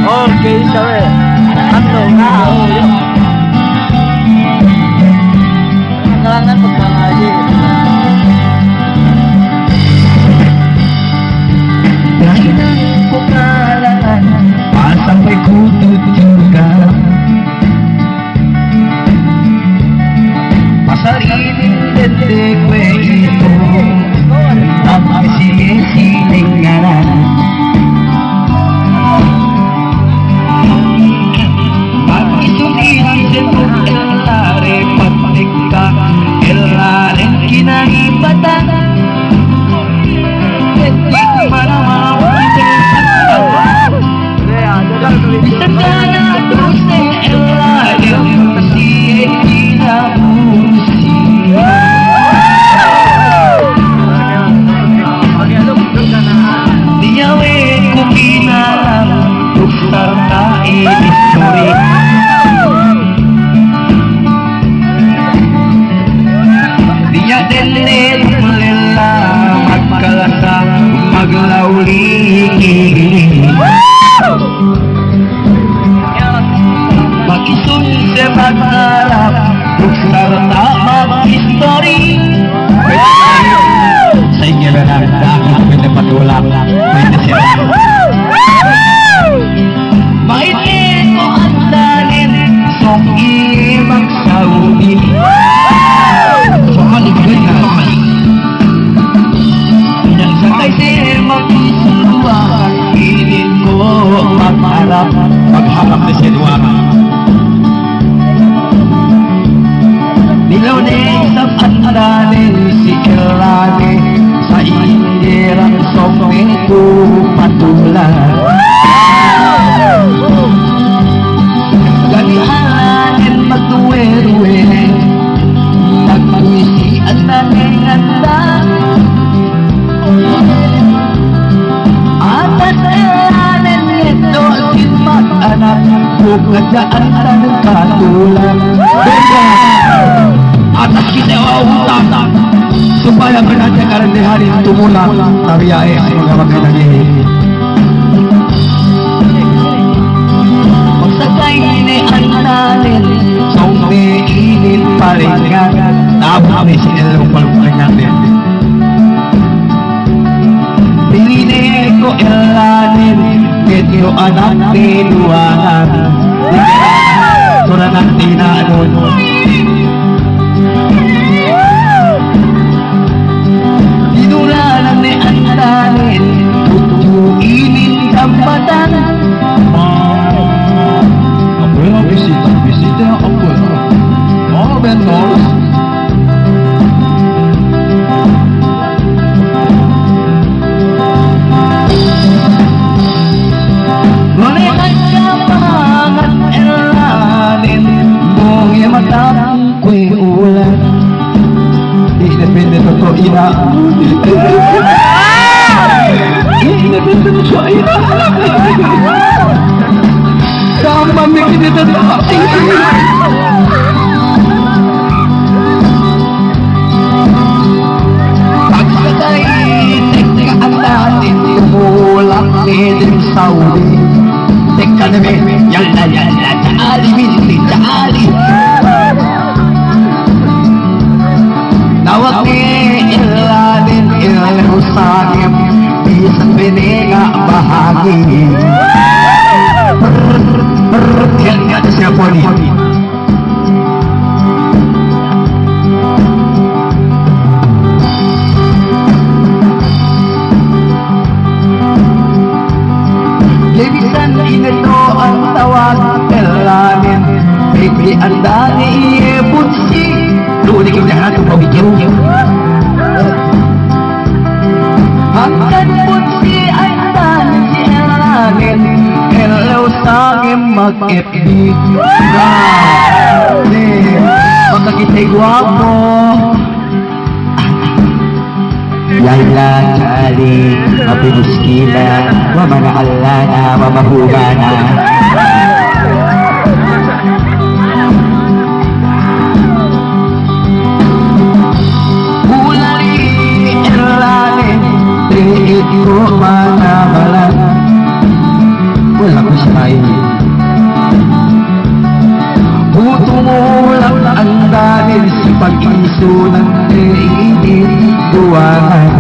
Okay, sabi. Ano nga, yun. Kailangan pagkangaji. Dahil ang pukalaan, pasang may kutut juga. Pasariling dentik may ito, ang silingan. Kinahibatan Di Bisa gana Dulce Elalim Si Kinabusi Diyawe Kuminalang Tuksar Kain History Diya Delet Mulila Magkalasa Maglawliki Mag-isun sa magharap Tuksar na mag-history Sa inyo na lang Dahil pwede patulak Pwede siya Maitin mo ang dalin Song ibang Saudi Somaligay na somali Pinagsakay sir mag-isuwa Pinin ko magharap Magharap na siya duwa Nilaw na isang andalin Si Elane Sa indirang someto patula Ganihanin magduwe-duwe Magpuisi ang nanginganda Atas elanin nito Sin mag-anak Bugadaan tanong katulad Atas kita wawutan Supaya berada karandahanin tumulang Tariyae sa mga magkanagin Magsakay ni andalin Songme inil paringan Tama may sinilong paluparingan din Pinili ko elanin Medyo anak tinuanan Sura ng tinaanon Dinulanan ni andalin Tutyo inil dambatan Abuela visita yang abuela Oh benar Menekan kapangan elanin Mungkin matang kue ulan Di depende toto ina Di depende toto ina Sama mikir dia tetap Pagsakay Teka ang natin Tumulak Medin Saudi Teka na may Yalla yalla Taali minti Taali Nawag ni Ilanin Ilhusanim Isang bininga bahagi Yan nga na siya po niya Libisan inito ang tawag Elanin Baby ang dani iebunsi Luunin yung lahat ng pabigyan Hanggang bunsi ang dani si Elanin Hello sa aking mag-FB Pagkakita'y guwapo Yalla kali Mapinuskila Mamanaalana Mamahugana Hulari Elanin Triid ko manamalan wala ko siya mainin. Puto mo lang ang dahil sa pag-iso ng iinit duwanan.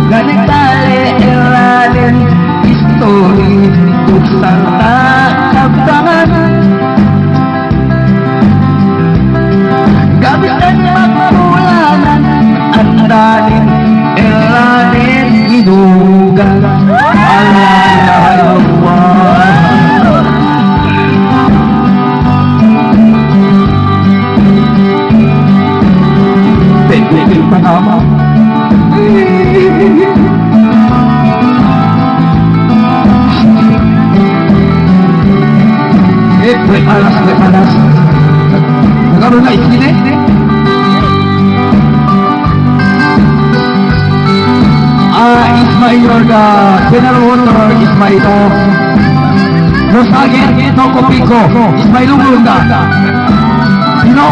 Ganitali ilalim history tuksang nakabtangan. Gabitan magmulanan ang dalim ilalim ginugan. Panama. Panas. Nagkaroon na iskin eh. Ismail Yorga, General Honor Ismail Rosagin, Toko Pico, Ismail Umunda, Tino.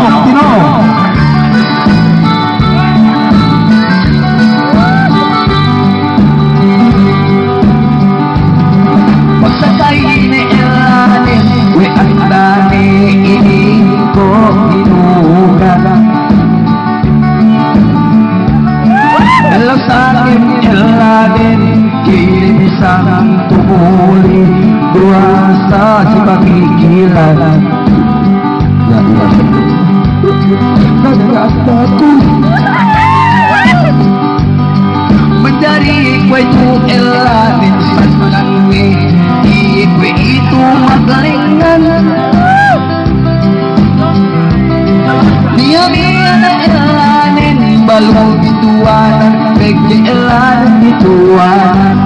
Pagsakay ni ilalim, we ang dani ining ko inugan. Hello sa akin ilalim, kinisang tumuli, duwasa si pakikilan. Nagkasta ko Menjadi kue tu ilalim sasangi, kue itu magalingan. Dia ilalim balong dituanan, bagi ilalim dituanan.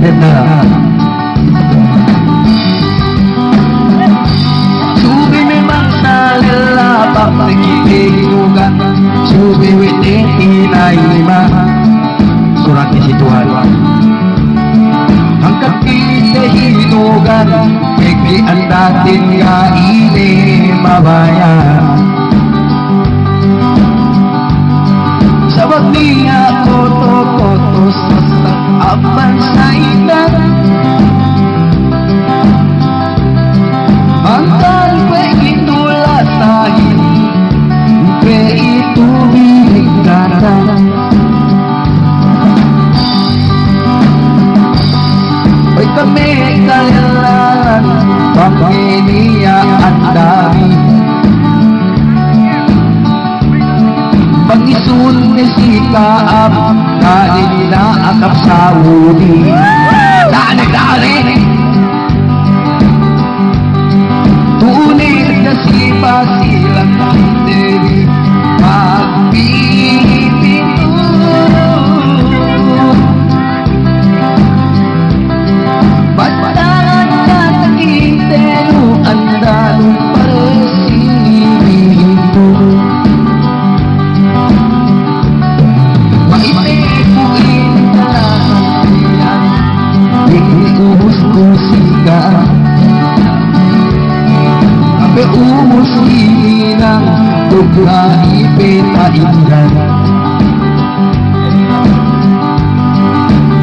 Benar. Subi memang salilabak nagiginugan, subi witing inaima. Surat isi Tuhan. Hanggang kita hinugan, bigyan natin ka ini mabayan. Sabag niya koto-koto sa aban sa ilan. Hanggang kwe itula sahin, kwe itu biligatan. Ay kami kailangan pag-iniya ang dami. Pag-isun ni si Kaab, kanin na akap sa uli. Dali! Tunay na si Basilang Hinderi, magpipito. Batangan na naging telo, ang dalong paresilito. Maipipuin na lang yan, iubos ko sika. Ape umos hinang, tugna ipitaingan.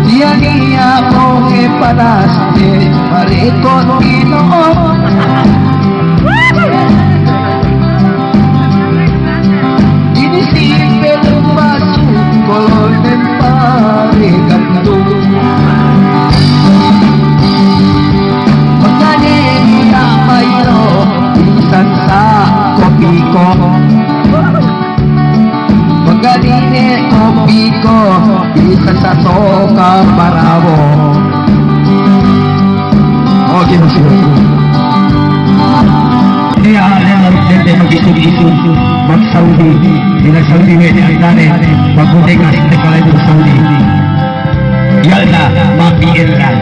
Diya ko panas de marikot Ginoo. Inisipin ang masukol ng parigando. Pagkanin na mayo, isan sa kopi ko. Pagkanin kopi ko, isan sa soka parawo. Okay, Dia yang nanti begitu mak Saudi, dengan Saudi ini antara mak Bodega sekali itu Saudi. Yalda, mak Iran.